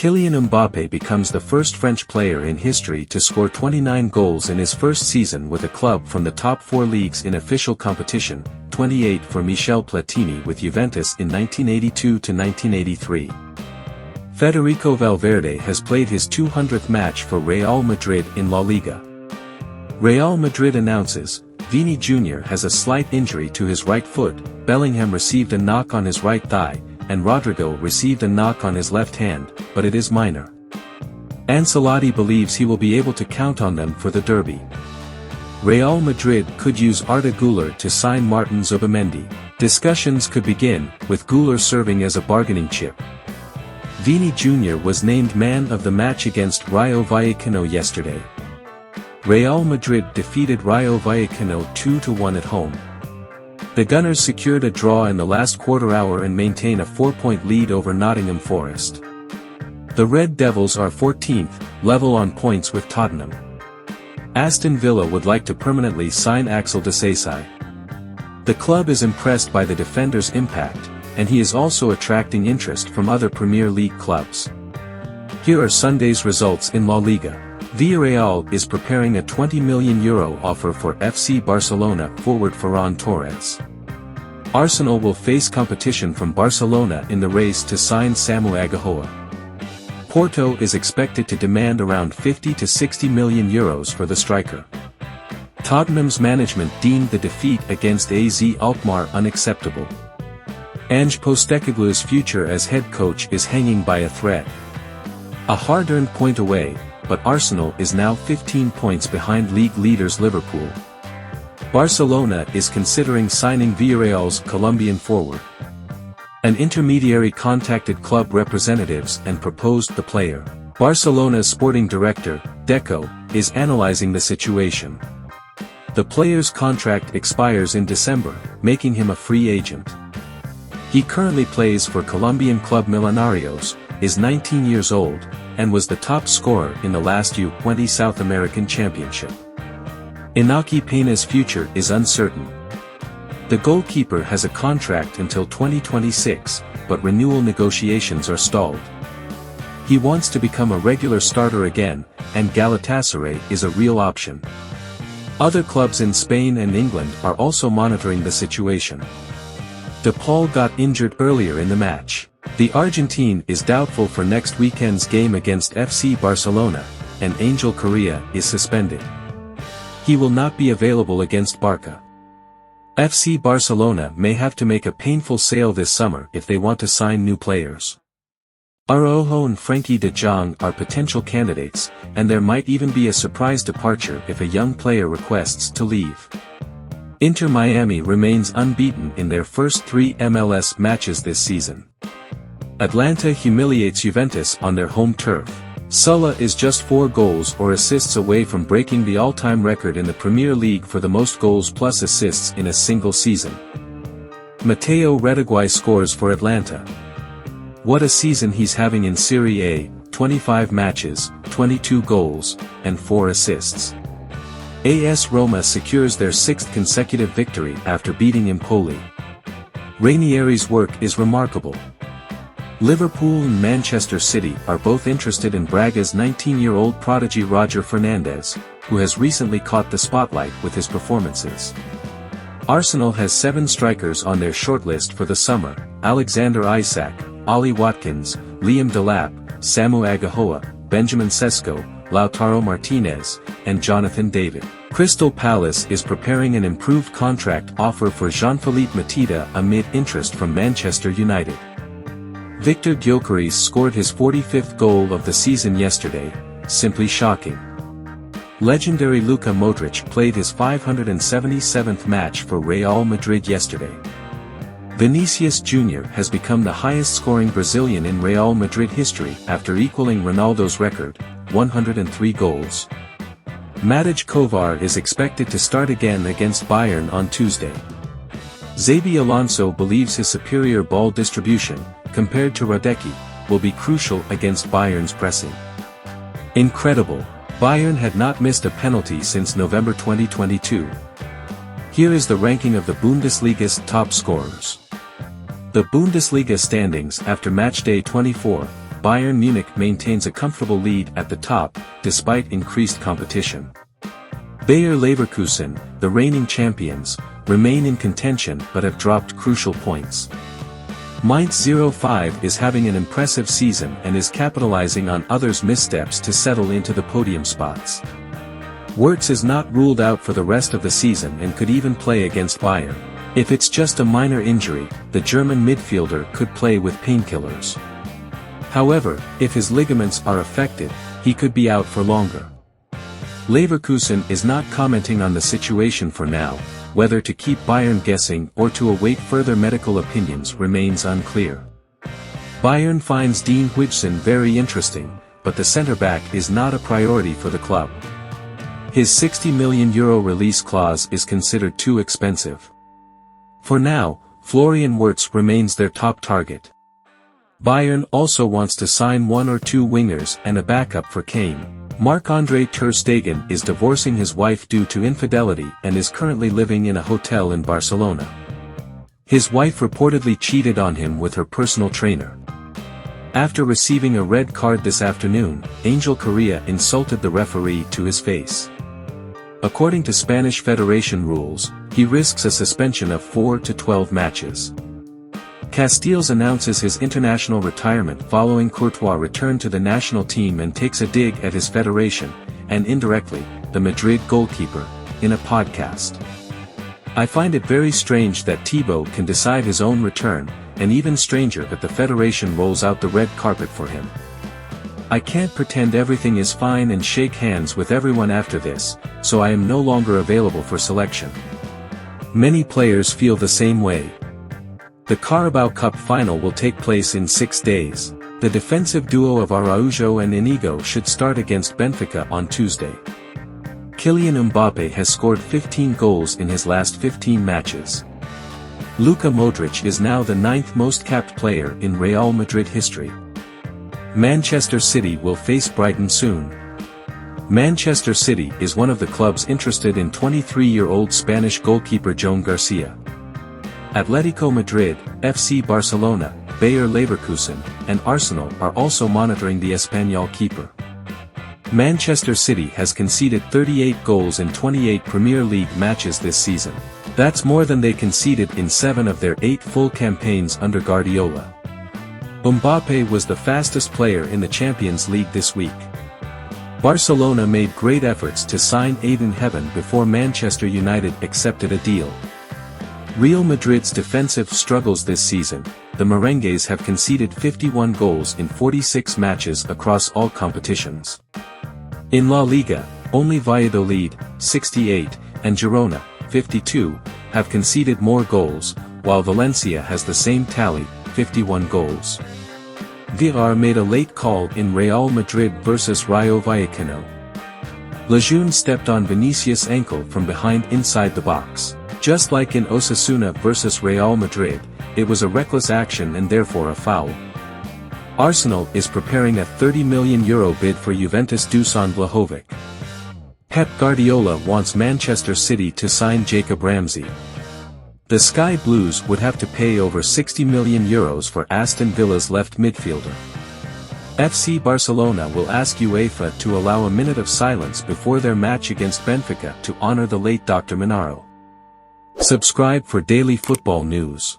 Kylian Mbappé becomes the first French player in history to score 29 goals in his first season with a club from the top 4 leagues in official competition, 28 for Michel Platini with Juventus in 1982–1983. Federico Valverde has played his 200th match for Real Madrid in La Liga. Real Madrid announces, Vini Jr has a slight injury to his right foot, Bellingham received a knock on his right thigh, and Rodrigo received a knock on his left hand, but it is minor. Ancelotti believes he will be able to count on them for the derby. Real Madrid could use Arda Güler to sign Martin Zubimendi. Discussions could begin, with Güler serving as a bargaining chip. Vini Jr was named man of the match against Rayo Vallecano yesterday. Real Madrid defeated Rayo Vallecano 2–1 at home. The Gunners secured a draw in the last quarter hour and maintain a 4-point lead over Nottingham Forest. The Red Devils are 14th, level on points with Tottenham. Aston Villa would like to permanently sign Axel Disasi. The club is impressed by the defender's impact, and he is also attracting interest from other Premier League clubs. Here are Sunday's results in La Liga. Villarreal is preparing a €20 million offer for FC Barcelona forward Ferran Torres. Arsenal will face competition from Barcelona in the race to sign Samu Agahoa. Porto is expected to demand around €50 to €60 million for the striker. Tottenham's management deemed the defeat against AZ Alkmaar unacceptable. Ange Postecoglou's future as head coach is hanging by a thread. A hard-earned point away, but Arsenal is now 15 points behind league leaders Liverpool. Barcelona is considering signing Villarreal's Colombian forward. An intermediary contacted club representatives and proposed the player. Barcelona's sporting director, Deco, is analyzing the situation. The player's contract expires in December, making him a free agent. He currently plays for Colombian club Millonarios, is 19 years old, and was the top scorer in the last U20 South American Championship. Inaki Peña's future is uncertain. The goalkeeper has a contract until 2026, but renewal negotiations are stalled. He wants to become a regular starter again, and Galatasaray is a real option. Other clubs in Spain and England are also monitoring the situation. De Paul got injured earlier in the match. The Argentine is doubtful for next weekend's game against FC Barcelona, and Angel Correa is suspended. He will not be available against Barca. FC Barcelona may have to make a painful sale this summer if they want to sign new players. Araujo and Frenkie de Jong are potential candidates, and there might even be a surprise departure if a young player requests to leave. Inter Miami remains unbeaten in their first 3 MLS matches this season. Atlanta humiliates Juventus on their home turf. Sulla is just 4 goals or assists away from breaking the all-time record in the Premier League for the most goals plus assists in a single season. Matteo Retegui scores for Atlanta. What a season he's having in Serie A, 25 matches, 22 goals, and 4 assists. AS Roma secures their 6th consecutive victory after beating Empoli. Ranieri's work is remarkable. Liverpool and Manchester City are both interested in Braga's 19-year-old prodigy Roger Fernandes, who has recently caught the spotlight with his performances. Arsenal has 7 strikers on their shortlist for the summer: Alexander Isak, Ollie Watkins, Liam Delap, Samu Agahoa, Benjamin Sesko, Lautaro Martinez, and Jonathan David. Crystal Palace is preparing an improved contract offer for Jean-Philippe Mateta amid interest from Manchester United. Victor Gyökeres scored his 45th goal of the season yesterday, simply shocking. Legendary Luka Modric played his 577th match for Real Madrid yesterday. Vinicius Jr has become the highest-scoring Brazilian in Real Madrid history after equaling Ronaldo's record, 103 goals. Matic Kovar is expected to start again against Bayern on Tuesday. Xabi Alonso believes his superior ball distribution, compared to Radecki, will be crucial against Bayern's pressing. Incredible! Bayern had not missed a penalty since November 2022. Here is the ranking of the Bundesliga's top scorers. The Bundesliga standings after matchday 24, Bayern Munich maintains a comfortable lead at the top, despite increased competition. Bayer Leverkusen, the reigning champions, remain in contention but have dropped crucial points. Mainz 05 is having an impressive season and is capitalizing on others' missteps to settle into the podium spots. Wirtz is not ruled out for the rest of the season and could even play against Bayern. If it's just a minor injury, the German midfielder could play with painkillers. However, if his ligaments are affected, he could be out for longer. Leverkusen is not commenting on the situation for now. Whether to keep Bayern guessing or to await further medical opinions remains unclear. Bayern finds Dean Huijsen very interesting, but the centre-back is not a priority for the club. His €60 million release clause is considered too expensive. For now, Florian Wirtz remains their top target. Bayern also wants to sign one or two wingers and a backup for Kane. Marc-Andre ter Stegen is divorcing his wife due to infidelity and is currently living in a hotel in Barcelona. His wife reportedly cheated on him with her personal trainer. After receiving a red card this afternoon, Angel Correa insulted the referee to his face. According to Spanish Federation rules, he risks a suspension of 4 to 12 matches. Castells announces his international retirement following Courtois' return to the national team and takes a dig at his federation, and indirectly, the Madrid goalkeeper, in a podcast. I find it very strange that Thibaut can decide his own return, and even stranger that the federation rolls out the red carpet for him. I can't pretend everything is fine and shake hands with everyone after this, so I am no longer available for selection. Many players feel the same way. The Carabao Cup final will take place in 6 days. The defensive duo of Araujo and Inigo should start against Benfica on Tuesday. Kylian Mbappé has scored 15 goals in his last 15 matches. Luka Modric is now the 9th most capped player in Real Madrid history. Manchester City will face Brighton soon. Manchester City is one of the clubs interested in 23-year-old Spanish goalkeeper Joan Garcia. Atletico Madrid, FC Barcelona, Bayer Leverkusen, and Arsenal are also monitoring the Espanyol keeper. Manchester City has conceded 38 goals in 28 Premier League matches this season. That's more than they conceded in 7 of their 8 full campaigns under Guardiola. Mbappé was the fastest player in the Champions League this week. Barcelona made great efforts to sign Aiden Heaven before Manchester United accepted a deal. Real Madrid's defensive struggles this season. The Merengues have conceded 51 goals in 46 matches across all competitions. In La Liga, only Valladolid, 68, and Girona, 52, have conceded more goals, while Valencia has the same tally, 51 goals. Villar made a late call in Real Madrid vs Rayo Vallecano. Lejeune stepped on Vinicius' ankle from behind inside the box. Just like in Osasuna vs Real Madrid, it was a reckless action and therefore a foul. Arsenal is preparing a €30 million bid for Juventus' Dusan Vlahovic. Pep Guardiola wants Manchester City to sign Jacob Ramsey. The Sky Blues would have to pay over €60 million for Aston Villa's left midfielder. FC Barcelona will ask UEFA to allow a minute of silence before their match against Benfica to honor the late Dr. Minaro. Subscribe for daily football news.